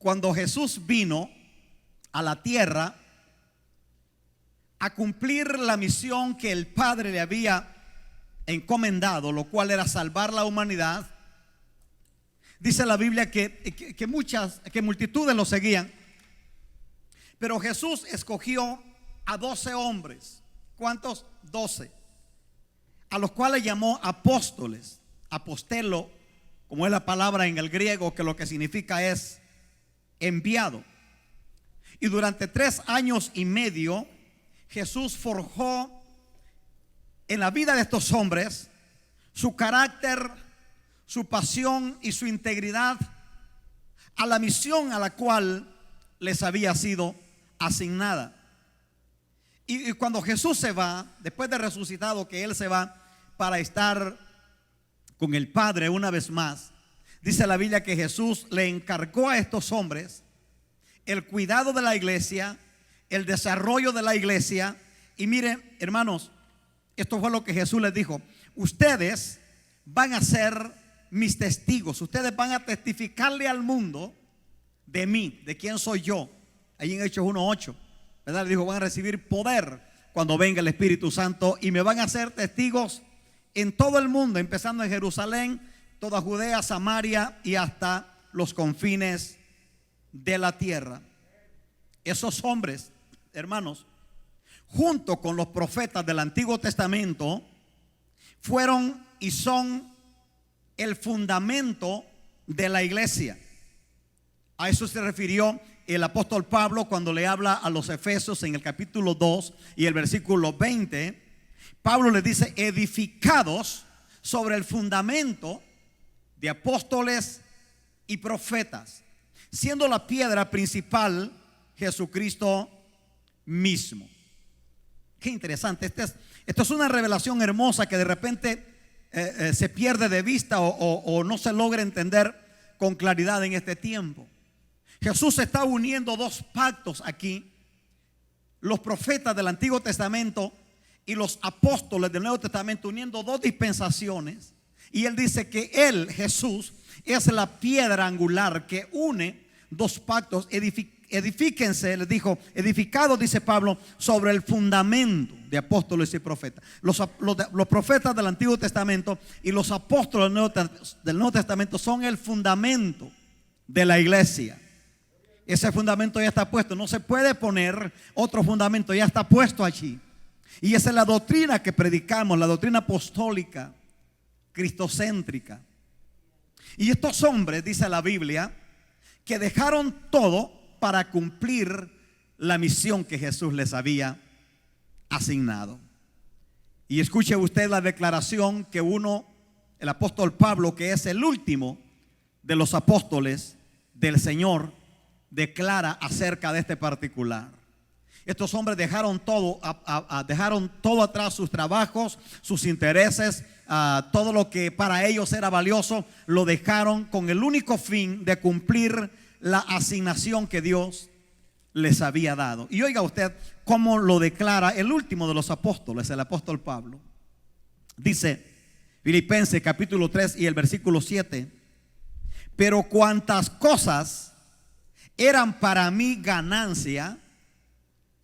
cuando Jesús vino a la tierra a cumplir la misión que el Padre le había encomendado, lo cual era salvar la humanidad, dice la Biblia que multitudes lo seguían, pero Jesús escogió a 12 hombres. ¿Cuántos? 12, a los cuales llamó apóstoles. Apostelo, como es la palabra en el griego, que lo que significa es enviado. Y durante 3 años y medio Jesús forjó en la vida de estos hombres su carácter, su pasión y su integridad a la misión a la cual les había sido asignada. Y cuando Jesús se va, después de resucitado, que Él se va para estar con el Padre una vez más, dice la Biblia que Jesús le encargó a estos hombres el cuidado de la iglesia, el desarrollo de la iglesia. Y miren, hermanos, esto fue lo que Jesús les dijo: ustedes van a ser mis testigos, ustedes van a testificarle al mundo de mí, de quién soy yo. Ahí en Hechos 1:8, ¿verdad? Le dijo: van a recibir poder cuando venga el Espíritu Santo y me van a ser testigos en todo el mundo, empezando en Jerusalén, toda Judea, Samaria y hasta los confines de la tierra. Esos hombres, hermanos, junto con los profetas del Antiguo Testamento, fueron y son el fundamento de la iglesia. A eso se refirió el apóstol Pablo cuando le habla a los Efesios en el capítulo 2 y el versículo 20. Pablo les dice: edificados sobre el fundamento de apóstoles y profetas, siendo la piedra principal Jesucristo mismo. Qué interesante. Esto es una revelación hermosa que de repente se pierde de vista o no se logra entender con claridad en este tiempo. Jesús está uniendo 2 pactos aquí: los profetas del Antiguo Testamento y los apóstoles del Nuevo Testamento, uniendo 2 dispensaciones. Y Él dice que Él, Jesús, es la piedra angular que une 2 pactos. Edifíquense, les dijo, edificados, dice Pablo, sobre el fundamento de apóstoles y profetas. Los profetas del Antiguo Testamento y los apóstoles del Nuevo Testamento son el fundamento de la iglesia. Ese fundamento ya está puesto, no se puede poner otro fundamento, ya está puesto allí. Y esa es la doctrina que predicamos, la doctrina apostólica, cristocéntrica. Y estos hombres, dice la Biblia, que dejaron todo para cumplir la misión que Jesús les había asignado. Y escuche usted la declaración que el apóstol Pablo, que es el último de los apóstoles del Señor, declara acerca de este particular. Estos hombres dejaron todo atrás, sus trabajos, sus intereses, todo lo que para ellos era valioso, lo dejaron con el único fin de cumplir la asignación que Dios les había dado. Y oiga usted cómo lo declara el último de los apóstoles, el apóstol Pablo. Dice Filipenses capítulo 3 y el versículo 7: pero cuantas cosas eran para mí ganancia,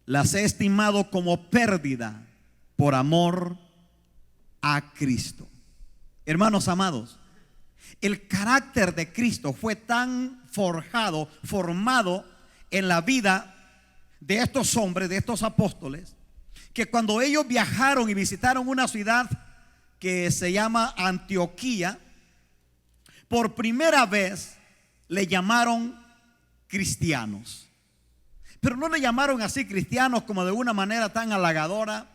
las he estimado como pérdida por amor a Cristo. Hermanos amados, el carácter de Cristo fue tan formado en la vida de estos hombres, de estos apóstoles, que cuando ellos viajaron y visitaron una ciudad que se llama Antioquía, por primera vez le llamaron cristianos. Pero no le llamaron así cristianos como de una manera tan halagadora,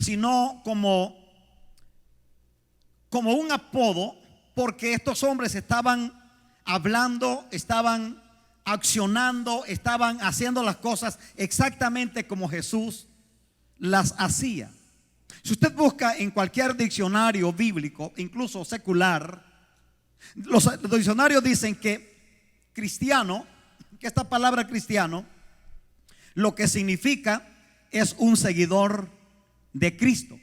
sino como un apodo, porque estos hombres estaban hablando, estaban accionando, estaban haciendo las cosas exactamente como Jesús las hacía. Si usted busca en cualquier diccionario bíblico, incluso secular, los diccionarios dicen que cristiano, que esta palabra cristiano, lo que significa es un seguidor de Cristo.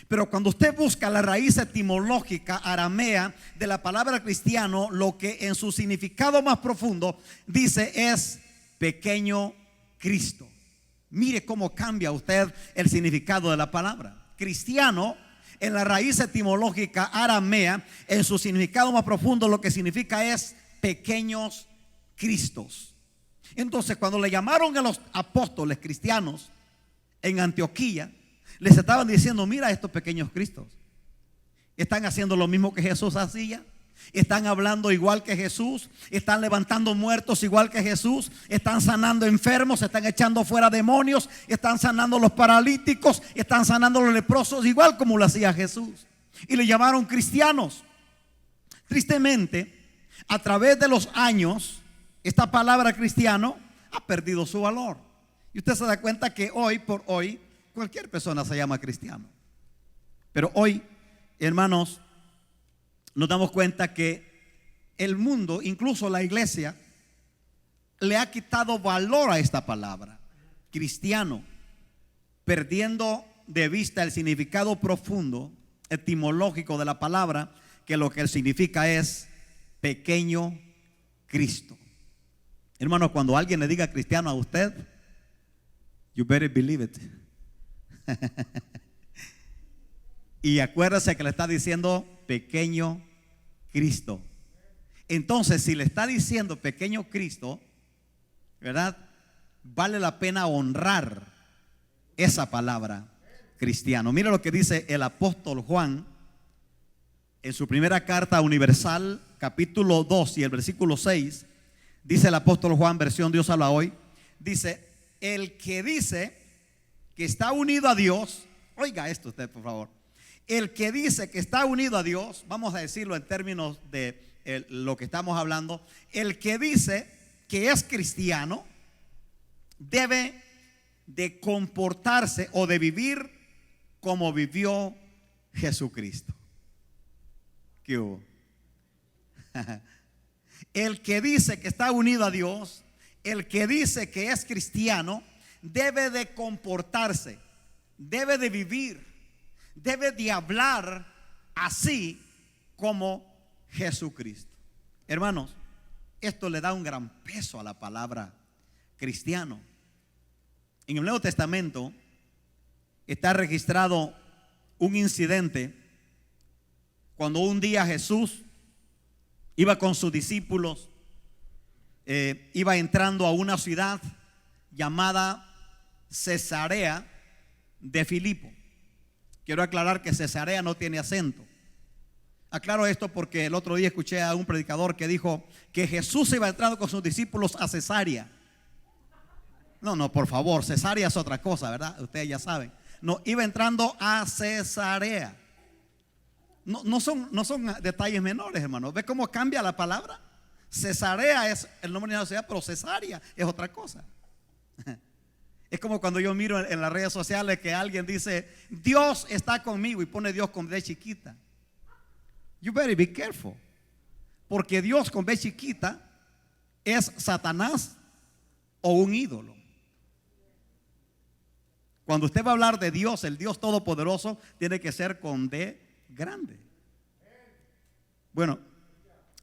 Pero cuando usted busca la raíz etimológica aramea de la palabra cristiano, lo que en su significado más profundo dice es pequeño Cristo. Mire cómo cambia usted el significado de la palabra. Cristiano, en la raíz etimológica aramea, en su significado más profundo, lo que significa es pequeños Cristos. Entonces, cuando le llamaron a los apóstoles cristianos en Antioquía, les estaban diciendo: mira, estos pequeños Cristos están haciendo lo mismo que Jesús hacía, están hablando igual que Jesús, están levantando muertos igual que Jesús, están sanando enfermos, están echando fuera demonios, están sanando los paralíticos, están sanando los leprosos igual como lo hacía Jesús. Y le llamaron cristianos. Tristemente, a través de los años, esta palabra cristiano ha perdido su valor. Y usted se da cuenta que hoy por hoy cualquier persona se llama cristiano. Pero hoy, hermanos, nos damos cuenta que el mundo, incluso la iglesia, le ha quitado valor a esta palabra, cristiano, perdiendo de vista el significado profundo, etimológico de la palabra, que lo que significa es pequeño Cristo. Hermano, cuando alguien le diga cristiano a usted, you better believe it. Y acuérdese que le está diciendo pequeño Cristo. Entonces, si le está diciendo pequeño Cristo, ¿verdad? Vale la pena honrar esa palabra cristiano. Mira lo que dice el apóstol Juan en su primera carta universal, capítulo 2 y el versículo 6. Dice el apóstol Juan, versión Dios habla hoy, dice: el que dice que está unido a Dios, oiga esto usted por favor, el que dice que está unido a Dios, vamos a decirlo en términos de lo que estamos hablando, el que dice que es cristiano debe de comportarse o de vivir como vivió Jesucristo. ¿Qué hubo? El que dice que está unido a Dios, el que dice que es cristiano, debe de comportarse, debe de vivir, debe de hablar así como Jesucristo. Hermanos, esto le da un gran peso a la palabra cristiano. En el Nuevo Testamento está registrado un incidente cuando un día Jesús iba con sus discípulos, iba entrando a una ciudad llamada Cesarea de Filipo. Quiero aclarar que Cesarea no tiene acento. Aclaro esto porque el otro día escuché a un predicador que dijo que Jesús iba entrando con sus discípulos a Cesarea. No, por favor, Cesarea es otra cosa, ¿verdad? Ustedes ya saben. No, iba entrando a Cesarea. No son detalles menores, hermano. ¿Ve cómo cambia la palabra? Cesarea es el nombre de la ciudad, pero Cesarea es otra cosa. Es como cuando yo miro en las redes sociales que alguien dice: Dios está conmigo, y pone Dios con B chiquita. You better be careful, porque Dios con B chiquita es Satanás o un ídolo. Cuando usted va a hablar de Dios, el Dios todopoderoso, tiene que ser con D grande. Bueno,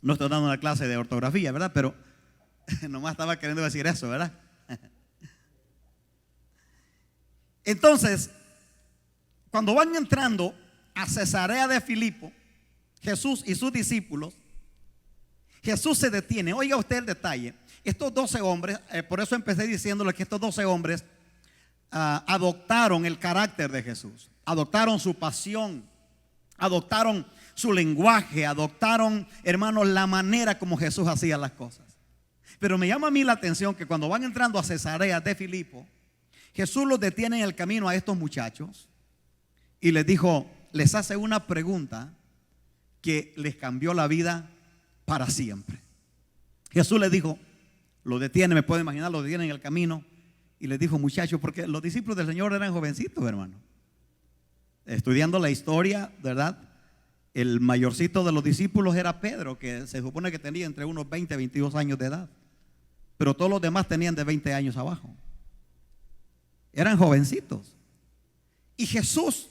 no estoy dando una clase de ortografía, ¿verdad? Pero nomás estaba queriendo decir eso, ¿verdad? Entonces, cuando van entrando a Cesarea de Filipo, Jesús y sus discípulos, Jesús se detiene. Oiga usted el detalle. Estos 12 hombres, por eso empecé diciéndole que estos 12 hombres adoptaron el carácter de Jesús, adoptaron su pasión, adoptaron su lenguaje, adoptaron, hermanos, la manera como Jesús hacía las cosas. Pero me llama a mí la atención que cuando van entrando a Cesarea de Filipo, Jesús los detiene en el camino a estos muchachos y les dijo, les hace una pregunta que les cambió la vida para siempre. Jesús les dijo, lo detiene, me puedo imaginar, lo detiene en el camino y les dijo, muchachos, porque los discípulos del Señor eran jovencitos, hermano, estudiando la historia, ¿verdad? El mayorcito de los discípulos era Pedro, que se supone que tenía entre unos 20 y 22 años de edad, pero todos los demás tenían de 20 años abajo. Eran jovencitos. Y Jesús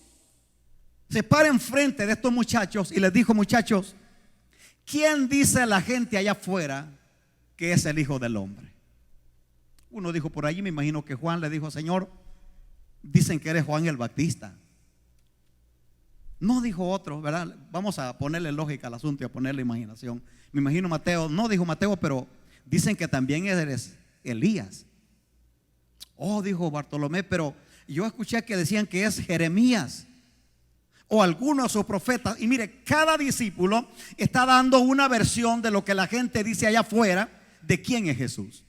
se para enfrente de estos muchachos y les dijo: muchachos, ¿quién dice la gente allá afuera que es el Hijo del Hombre? Uno dijo por allí, me imagino que Juan le dijo: Señor, dicen que eres Juan el Bautista. No dijo otro, ¿verdad? Vamos a ponerle lógica al asunto y a ponerle imaginación. Me imagino Mateo, no dijo Mateo, pero dicen que también eres Elías. Oh, dijo Bartolomé, pero yo escuché que decían que es Jeremías o alguno de sus profetas. Y mire, cada discípulo está dando una versión de lo que la gente dice allá afuera de quién es Jesús.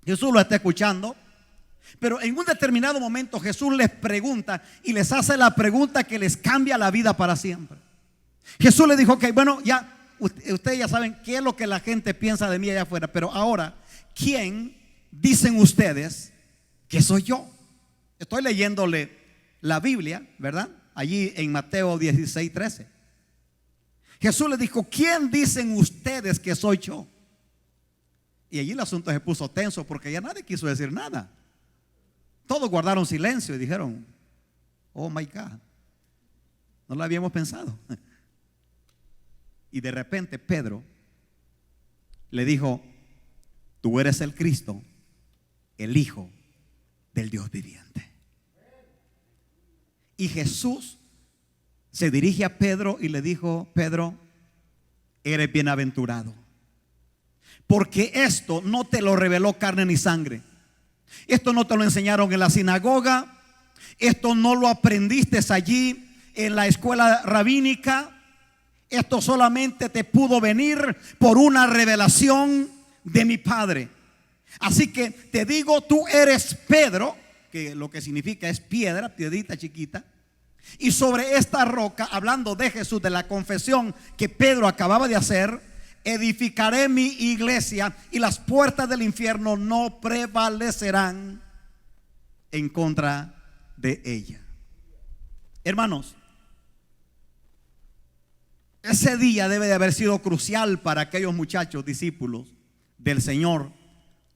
Jesús lo está escuchando, pero en un determinado momento Jesús les pregunta y les hace la pregunta que les cambia la vida para siempre. Jesús les dijo: ok, bueno, ya ustedes ya saben qué es lo que la gente piensa de mí allá afuera, pero ahora, ¿quién dicen ustedes que soy yo? Estoy leyéndole la Biblia, ¿verdad? Allí en Mateo 16:13. Jesús les dijo: ¿quién dicen ustedes que soy yo? Y allí el asunto se puso tenso porque ya nadie quiso decir nada. Todos guardaron silencio y dijeron: oh my God, no lo habíamos pensado. Y de repente Pedro le dijo: tú eres el Cristo, el Hijo del Dios viviente. Y Jesús se dirige a Pedro y le dijo: Pedro, eres bienaventurado, porque esto no te lo reveló carne ni sangre. Esto no te lo enseñaron en la sinagoga. Esto no lo aprendiste allí en la escuela rabínica. Esto solamente te pudo venir por una revelación de mi Padre. Así que te digo, tú eres Pedro, que lo que significa es piedra, piedrita chiquita. Y sobre esta roca, hablando de Jesús, de la confesión que Pedro acababa de hacer, edificaré mi iglesia y las puertas del infierno no prevalecerán en contra de ella. Hermanos, ese día debe de haber sido crucial para aquellos muchachos discípulos del Señor,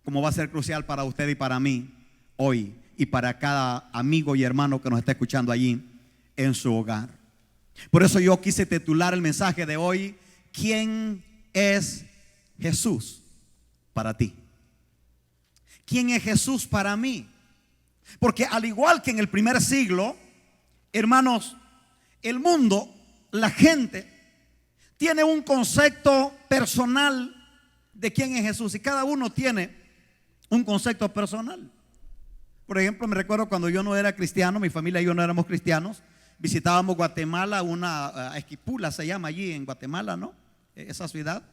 como va a ser crucial para usted y para mí hoy, y para cada amigo y hermano que nos está escuchando allí en su hogar. Por eso yo quise titular el mensaje de hoy: ¿quién es Jesús para ti? ¿Quién es Jesús para mí? Porque al igual que en el primer siglo, hermanos, el mundo, la gente tiene un concepto personal de quién es Jesús, y cada uno tiene un concepto personal. Por ejemplo, me recuerdo cuando yo no era cristiano, mi familia y yo no éramos cristianos, visitábamos Guatemala, una Esquipula se llama allí en Guatemala, ¿no? Esa ciudad,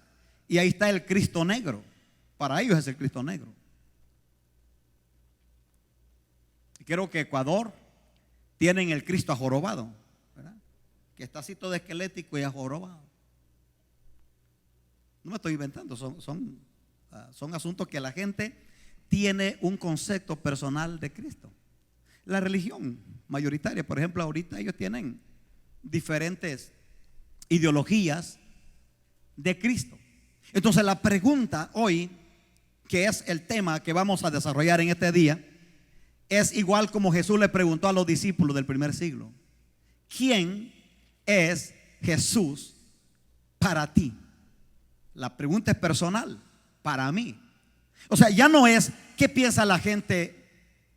y ahí está el Cristo negro. Para ellos es el Cristo negro. Y creo que Ecuador tienen el Cristo ajorobado, ¿verdad? Que está así todo esquelético y ajorobado. No me estoy inventando, son asuntos que la gente tiene un concepto personal de Cristo. La religión mayoritaria, por ejemplo, ahorita ellos tienen diferentes ideologías de Cristo. Entonces la pregunta hoy, que es el tema que vamos a desarrollar en este día, es igual como Jesús le preguntó a los discípulos del primer siglo: ¿quién es Jesús para ti? La pregunta es personal, para mí. O sea, ya no es qué piensa la gente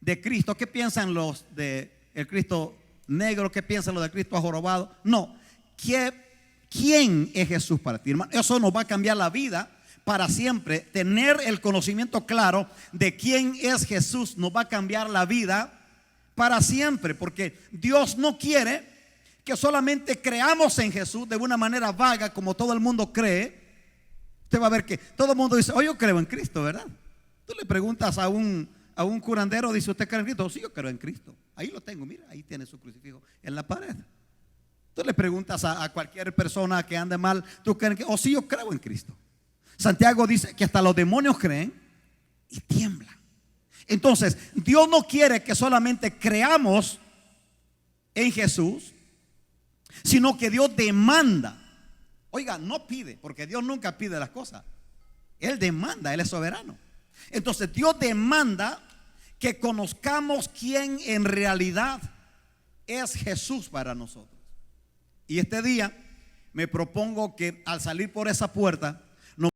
de Cristo, qué piensan los de el Cristo negro, qué piensan los de Cristo ajorobado. No, ¿quién es Jesús para ti, hermano? Eso nos va a cambiar la vida para siempre. Tener el conocimiento claro de quién es Jesús nos va a cambiar la vida para siempre, porque Dios no quiere que solamente creamos en Jesús de una manera vaga, como todo el mundo cree. Usted va a ver que todo el mundo dice: oh, yo creo en Cristo, ¿verdad? Tú le preguntas a un curandero, dice: ¿usted cree en Cristo? Oh, sí, yo creo en Cristo. Ahí lo tengo, mira, ahí tiene su crucifijo en la pared. Tú le preguntas a cualquier persona que ande mal: ¿tú crees que? Oh, sí, yo creo en Cristo. Santiago dice que hasta los demonios creen y tiemblan. Entonces, Dios no quiere que solamente creamos en Jesús, sino que Dios demanda. Oiga, no pide, porque Dios nunca pide las cosas. Él demanda, Él es soberano. Entonces Dios demanda que conozcamos quién en realidad es Jesús para nosotros. Y este día me propongo que al salir por esa puerta